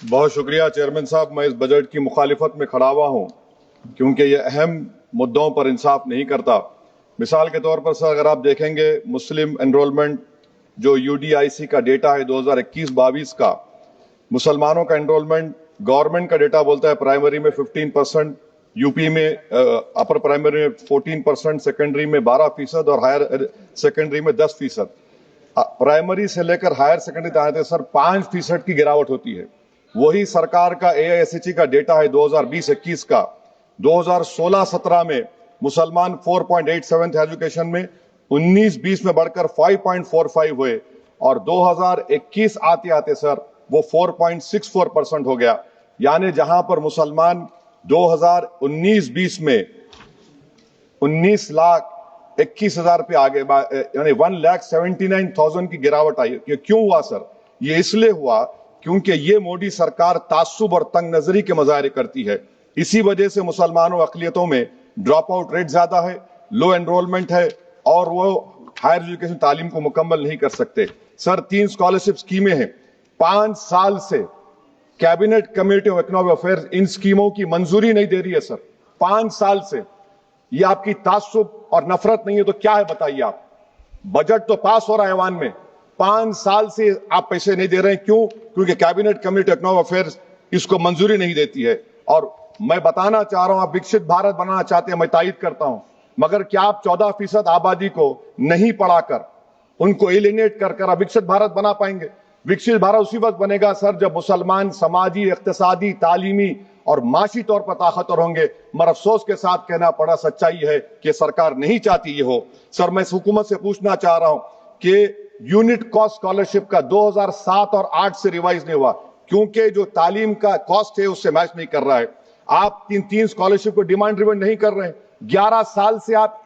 बहुत शुक्रिया चेयरमैन साहब। मैं इस बजट की मुखालिफत में खड़ा हुआ हूँ क्योंकि ये अहम मुद्दों पर इंसाफ नहीं करता। मिसाल के तौर पर सर, अगर आप देखेंगे मुस्लिम एनरोलमेंट जो यूडीआईसी का डेटा है 2021-22 का, मुसलमानों का एनरोलमेंट गवर्नमेंट का डेटा बोलता है प्राइमरी में 15%, यूपी में अपर प्राइमरी में 14%, सेकेंडरी में 12% और हायर सेकेंडरी में 10%। प्राइमरी से लेकर हायर सेकेंडरी तक आते सर 5% की गिरावट होती है। वही सरकार का एआईएसएचई का डेटा है 2020-21 का, 2016-17 में मुसलमान 4.87 थे एजुकेशन में, 19-20 में बढ़कर 5.45 हुए और 2021 आते आते सर वो 4.64% हो गया। यानी जहां पर मुसलमान 2019-20 में 19,21,000 पे आगे, यानी 1,79,000 की गिरावट आई। ये क्यों हुआ सर? ये इसलिए हुआ क्योंकि ये मोदी सरकार तासुब और तंग नजरी के मुजाहरे करती है। इसी वजह से मुसलमानों अकलियतों में ड्रॉप आउट रेट ज्यादा है, लो एनरोलमेंट है और वो हायर एजुकेशन तालीम को मुकम्मल नहीं कर सकते। सर 3 स्कॉलरशिप स्कीमें हैं, 5 साल से cabinet committee of economic affairs in स्कीमों की मंजूरी नहीं दे रही है सर, 5 साल से। ये आपकी तासुब और नफरत नहीं है तो क्या है बताइए आप? बजट तो पास हो रहा है ऐवान में, 5 साल से आप पैसे नहीं दे रहे हैं। क्यों? क्योंकि cabinet committee of economic affairs इसको मंजूरी नहीं देती है। और मैं बताना चाह रहा हूं, आप विकसित भारत बनाना चाहते हैं, मैं तायद करता हूं, मगर क्या आप 14% आबादी को नहीं पढ़ाकर, उनको एलिनेट कर आप विकसित भारत बना पाएंगे? विकसित भारत उसी वक्त बनेगा सर जब मुसलमान समाजी, इक्तिसादी, तालीमी और माशी तौर पर ताकतवर होंगे। मगर अफसोस के साथ कहना पड़ा, सच्चाई है कि सरकार नहीं चाहती ये हो। सर मैं हुकूमत से पूछना चाह रहा हूं कि यूनिट कॉस्ट स्कॉलरशिप का 2007 और 8 से रिवाइज नहीं हुआ क्योंकि जो तालीम का कॉस्ट है उससे मैच नहीं कर रहा है। आप 3 स्कॉलरशिप को डिमांड ड्रिवन नहीं कर रहे हैं। 11 साल से आप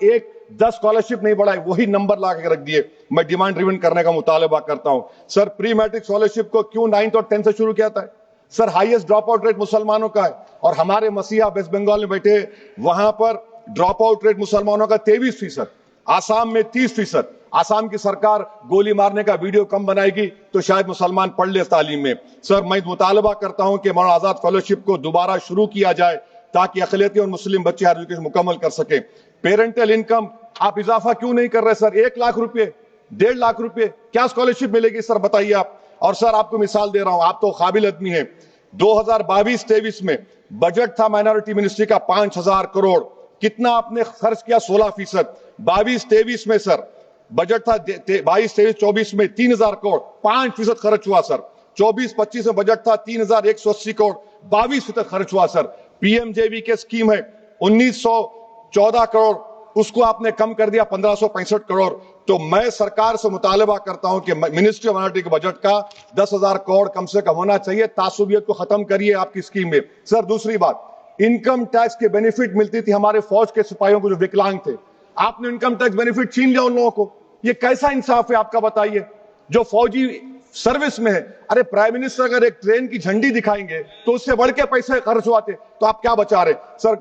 10 स्कॉलरशिप नहीं बढ़ाए, वही नंबर ला के रख दिए। मैं डिमांड ड्रिवन करने का मुतालबा करता हूं। सर प्री मैट्रिक स्कॉलरशिप को क्यों 9th और 10th से शुरू किया था? Sir highest drop out rate मुसलमानों का है और हमारे मसीहा वेस्ट बंगाल में बैठे, वहां पर ड्रॉप आउट रेट मुसलमानों का 23%, आसाम में 30%। आसाम की सरकार गोली मारने का वीडियो कम बनाएगी तो शायद मुसलमान पढ़ ले तालीम में। सर मैं मुतालबा करता हूं कि मौलाना आजाद फेलोशिप को दोबारा शुरू किया जाए ताकि अक़लियती और मुस्लिम बच्चे हायर एजुकेशन मुकम्मल कर सके। पेरेंटल इनकम आप इजाफा क्यों नहीं कर रहे सर? 1 लाख रुपए, 1.5 लाख रुपए क्या स्कॉलरशिप मिलेगी सर बताइए आप? और सर आपको मिसाल दे रहा हूं, आप तो काबिल आदमी हैं। 2022-23 में बजट था माइनॉरिटी मिनिस्ट्री का 5,000 करोड़, कितना आपने खर्च किया? 16%। 22-23 में सर बजट था 22-23-24 में 3,000 करोड़, 5% खर्च हुआ सर। 24-25 में बजट था 3,180 करोड़, 22% खर्च हुआ सर। पीएमजेवी के स्कीम है 1,914 करोड़, उसको आपने कम कर दिया 1,565 करोड़। तो मैं सरकार से मुतालबा करता हूं कि मिनिस्ट्री ऑफ माइनॉरिटी के बजट का 10,000 करोड़ कम से कम होना चाहिए। तासुबियत को खत्म करिए आपकी स्कीम में। सर दूसरी बात, इनकम टैक्स के बेनिफिट मिलती थी हमारे फौज के सिपाहियों को जो विकलांग थे, आपने इनकम टैक्स बेनिफिट छीन लिया उन लोगों को। ये कैसा इंसाफ है आपका बताइए? जो फौजी सर्विस में है, अरे प्राइम मिनिस्टर अगर एक ट्रेन की झंडी दिखाएंगे तो उससे बढ़ के पैसे खर्च हुआते, तो आप क्या बचा रहे? सर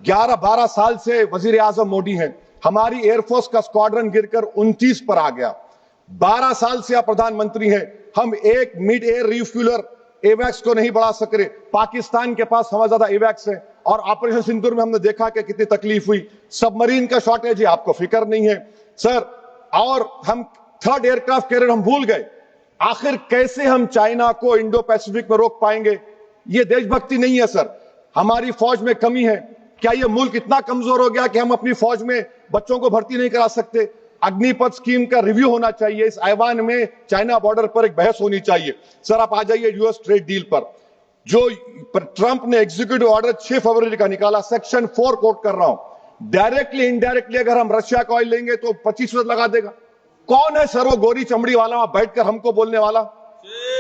11-12 साल से वजीर आजम मोदी हैं, हमारी एयरफोर्स का स्क्वाड्रन गिरकर 29 पर आ गया। 12 साल से आप प्रधानमंत्री हैं, हम एक मिड एयर रिफ्यूलर एवैक्स को नहीं बढ़ा सक रहे। पाकिस्तान के पास हमें ज्यादा एवैक्स है और ऑपरेशन सिंदूर में हमने देखा कि कितनी तकलीफ हुई। सबमरीन का शॉर्टेज है, आपको फिक्र नहीं है सर। और हम 3rd एयरक्राफ्ट कैरियर हम भूल गए। आखिर कैसे हम चाइना को इंडो पैसिफिक में रोक पाएंगे? ये देशभक्ति नहीं है सर। हमारी फौज में कमी है। क्या ये मुल्क इतना कमजोर हो गया कि हम अपनी फौज में बच्चों को भर्ती नहीं करा सकते? अग्निपथ स्कीम का रिव्यू होना चाहिए। इस ऐवान में चाइना बॉर्डर पर एक बहस होनी चाहिए। सर आप आ जाइए यूएस ट्रेड डील पर, जो ट्रंप ने एग्जीक्यूटिव ऑर्डर 6 फरवरी का निकाला, सेक्शन 4 कोट कर रहा हूं, डायरेक्टली इनडायरेक्टली अगर हम रशिया का ऑयल लेंगे तो 25% लगा देगा। कौन है सर वो गोरी चमड़ी वाला वहां बैठकर हमको बोलने वाला?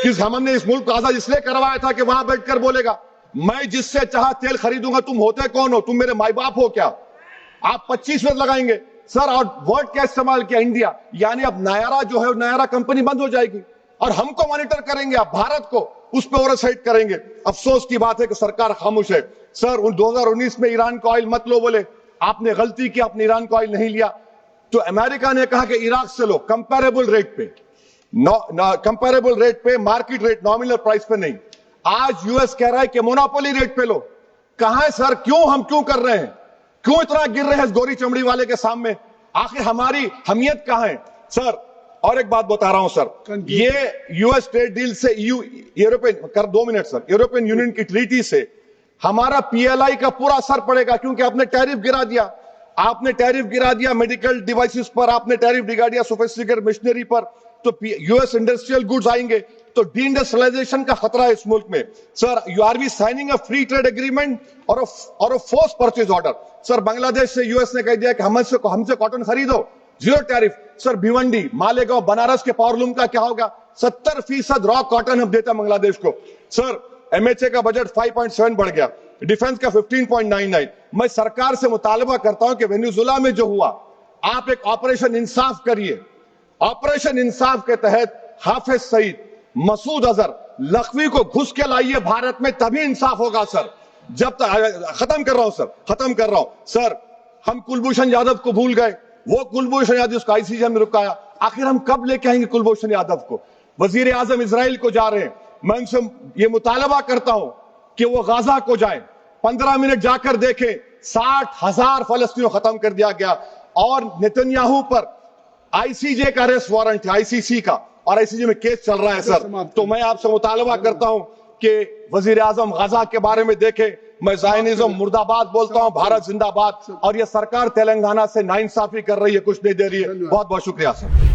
किस हमने इस मुल्क को आजाद इसलिए करवाया था कि वहां बैठकर बोलेगा मैं जिससे चाह तेल खरीदूंगा। तुम होते कौन हो? तुम मेरे माई बाप हो क्या? आप 25% लगाएंगे सर। और वर्ड क्या इस्तेमाल किया? इंडिया। यानी अब नायरा जो है, नायरा कंपनी बंद हो जाएगी और हमको मॉनिटर करेंगे आप, भारत को उस पर ओवरसाइट करेंगे। अफसोस की बात है कि सरकार खामोश है। सर 2019 में ईरान का ऑयल मत लो बोले, आपने गलती की, आपने ईरान का ऑयल नहीं लिया। तो अमेरिका ने कहा कि इराक से लो, कंपेरेबल रेट पे, कंपेरेबल रेट पे, मार्केट रेट, नॉमिनल प्राइस पे नहीं। आज यूएस कह रहा है कि मोनोपोली रेट पे लो। कहां है सर? हम क्यों कर रहे हैं? क्यों इतना गिर रहे हैं इस गोरी चमड़ी वाले के सामने? आखिर हमारी हमियत कहां है सर? और एक बात बता रहा हूं सर, ये यूएस ट्रेड डील से European 2 minute sir, European union की ट्रीटी से हमारा पीएलआई का पूरा असर पड़ेगा, क्योंकि आपने टैरिफ गिरा दिया। आपने टैरिफ गिरा दिया मेडिकल डिवाइसेस पर, आपने टैरिफ गिरा दिया सोफिस्टिकेटेड मशीनरी पर, तो यूएस इंडस्ट्रियल गुड्स आएंगे, तो डी-इंडस्ट्रियलाइजेशन का खतरा है इस मुल्क में। Sir, you are we signing a free trade agreement और a force purchase order. Sir, Bangladesh से यूएस ने कह दिया कि हमसे कॉटन खरीदो, 0 टैरिफ। सर, भिवंडी, मालेगांव, बनारस के पावरलूम का क्या होगा? 70% रॉ कॉटन हम देता बांग्लादेश को। सर, एमएचए का बजट 5.7 बढ़ गया, डिफेंस का 15.99। मैं सरकार से मुतालबा करता हूं कि वेनेजुएला में जो हुआ, आप एक ऑपरेशन इंसाफ करिए। ऑपरेशन इंसाफ के तहत हाफिज सईद, मसूद अजहर, लखवी को घुस के लाइए भारत में, तभी इंसाफ होगा सर। जब तक खत्म कर रहा हूं सर, हम कुलभूषण यादव को भूल गए। वो कुलभूषण यादव उसको आईसीजे में रुकाया। आखिर हम कब लेके आएंगे कुलभूषण यादव को? वजीर आजम इजराइल को जा रहे हैं। मैं उनसे ये मुतालबा करता हूं कि वो गाजा को जाए, 15 मिनट जाकर देखें, 60,000 फलस्तीनों खत्म कर दिया गया। और नेतन्याहू पर आईसीजे का अरेस्ट वारंट है, आईसीसी का, और आईसीजे में केस चल रहा है सर। तो मैं आपसे मुतालबा करता हूं कि वजीर आजम गाजा के बारे में देखें। मैं ज़ायनिज़्म मुर्दाबाद बोलता हूं, भारत जिंदाबाद। और ये सरकार तेलंगाना से नाइंसाफी कर रही है, कुछ नहीं दे रही है। बहुत बहुत शुक्रिया सर।